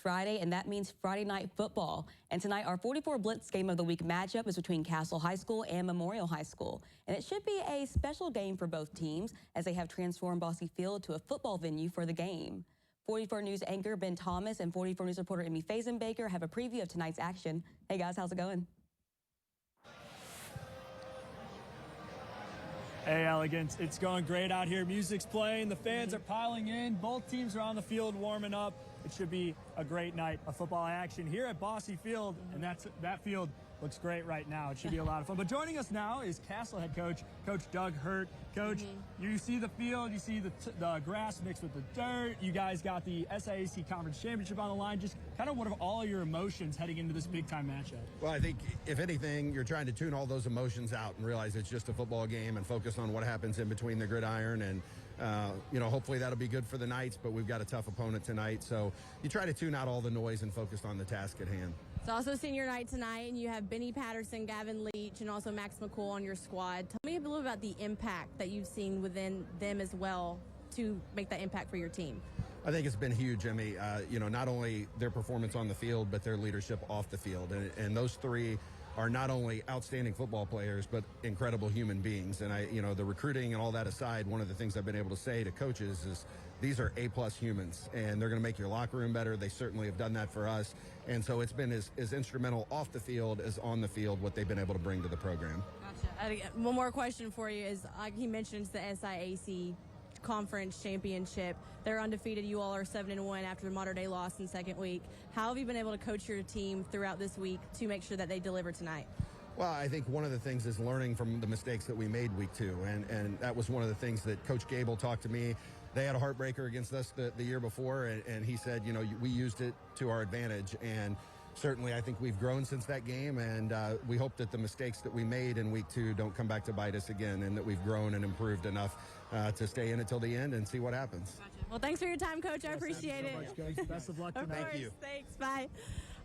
Friday, and that means Friday night football. And tonight, our 44 Blitz Game of the Week matchup is between Castle High School and Memorial High School. And it should be a special game for both teams as they have transformed Bosse Field to a football venue for the game. 44 News anchor Ben Thomas and 44 News reporter Emmy Fazenbaker have a preview of tonight's action. Hey guys, how's it going? Hey, Elegance, it's going great out here. Music's playing, the fans are piling in. Both teams are on the field warming up. It should be a great night of football action here at Bosse Field, and that field looks great right now. It should be a lot of fun. But joining us now is Castle head coach, Coach Doug Hurt. Coach, you see the field, you see the grass mixed with the dirt. You guys got the SIAC Conference Championship on the line. Just kind of what are all your emotions heading into this big-time matchup? Well, I think, if anything, you're trying to tune all those emotions out and realize it's just a football game and focus on what happens in between the gridiron. And, hopefully that'll be good for the Knights, but we've got a tough opponent tonight. So you try to tune out all the noise and focus on the task at hand. It's also senior night tonight, and you have Benny Patterson, Gavin Leach, and also Max McCool on your squad. Tell me a little about the impact that you've seen within them as well to make that impact for your team. I think it's been huge, Jimmy. Not only their performance on the field, but their leadership off the field. And those three are not only outstanding football players, but incredible human beings. And the recruiting and all that aside, one of the things I've been able to say to coaches is these are A+ humans, and they're going to make your locker room better. They certainly have done that for us. And so it's been as instrumental off the field as on the field, what they've been able to bring to the program. Gotcha. One more question for you is, like he mentions, the SIAC Conference Championship. They're undefeated. You all are 7-1 after the Mater Dei loss in the second week. How have you been able to coach your team throughout this week to make sure that they deliver tonight? Well, I think one of the things is learning from the mistakes that we made week 2. And that was one of the things that Coach Gable talked to me. They had a heartbreaker against us the year before, and he said, we used it to our advantage. And certainly I think we've grown since that game, and we hope that the mistakes that we made in week 2 don't come back to bite us again, and that we've grown and improved enough to stay in it till the end and see what happens. Gotcha. Well, thanks for your time, Coach. I appreciate it. Thank you so much, Coach. Best of luck tonight. Thank you. Thanks. Bye.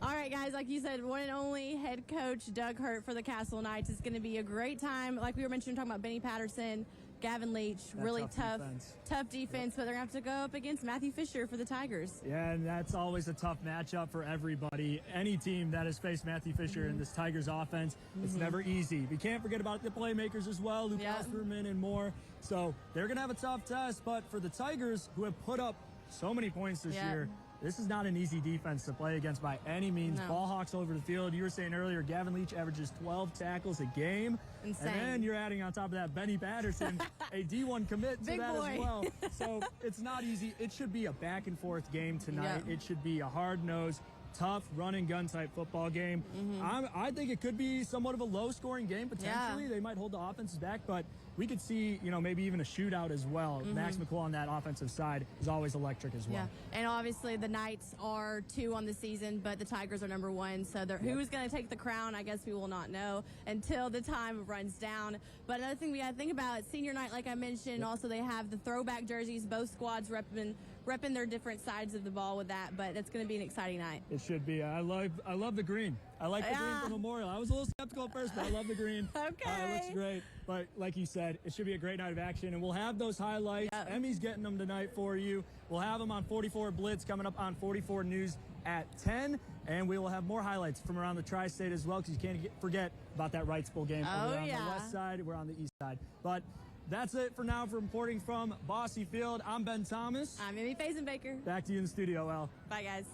All right, guys, like you said, one and only head coach Doug Hurt for the Castle Knights. It's going to be a great time. Like we were mentioning, talking about Benny Patterson, Gavin Leach, really tough defense, but they're going to have to go up against Matthew Fisher for the Tigers. Yeah, and that's always a tough matchup for everybody. Any team that has faced Matthew Fisher in this Tigers offense, it's never easy. We can't forget about the playmakers as well, Luke Osterman and more. So they're going to have a tough test, but for the Tigers, who have put up so many points this year, this is not an easy defense to play against by any means. No. Ball hawks all over the field. You were saying earlier, Gavin Leach averages 12 tackles a game. Insane. And then you're adding on top of that Benny Patterson, a D1 commit to that as well. So it's not easy. It should be a back and forth game tonight. It should be a hard-nosed, tough run and gun type football game. I think it could be somewhat of a low scoring game potentially. They might hold the offenses back, but we could see, maybe even a shootout as well. Max McCool on that offensive side is always electric as well. Yeah, and obviously the Knights are 2 on the season, but the Tigers are number 1. So who's going to take the crown, I guess we will not know until the time runs down. But another thing we got to think about, senior night, like I mentioned, also they have the throwback jerseys. Both squads repping their different sides of the ball with that, but it's going to be an exciting night. It should be. I love the green. I like the green for Memorial. I was a little skeptical at first, but I love the green. Okay. It looks great. But like you said, it should be a great night of action, and we'll have those highlights. Emmy's getting them tonight for you. We'll have them on 44 Blitz coming up on 44 News at 10, and we will have more highlights from around the tri-state as well, because you can't forget about that Wrights Bowl game. We're on the west side. We're on the east side. But that's it for now for reporting from Bosse Field. I'm Ben Thomas. I'm Emmy Fazenbaker. Back to you in the studio, El. Bye, guys.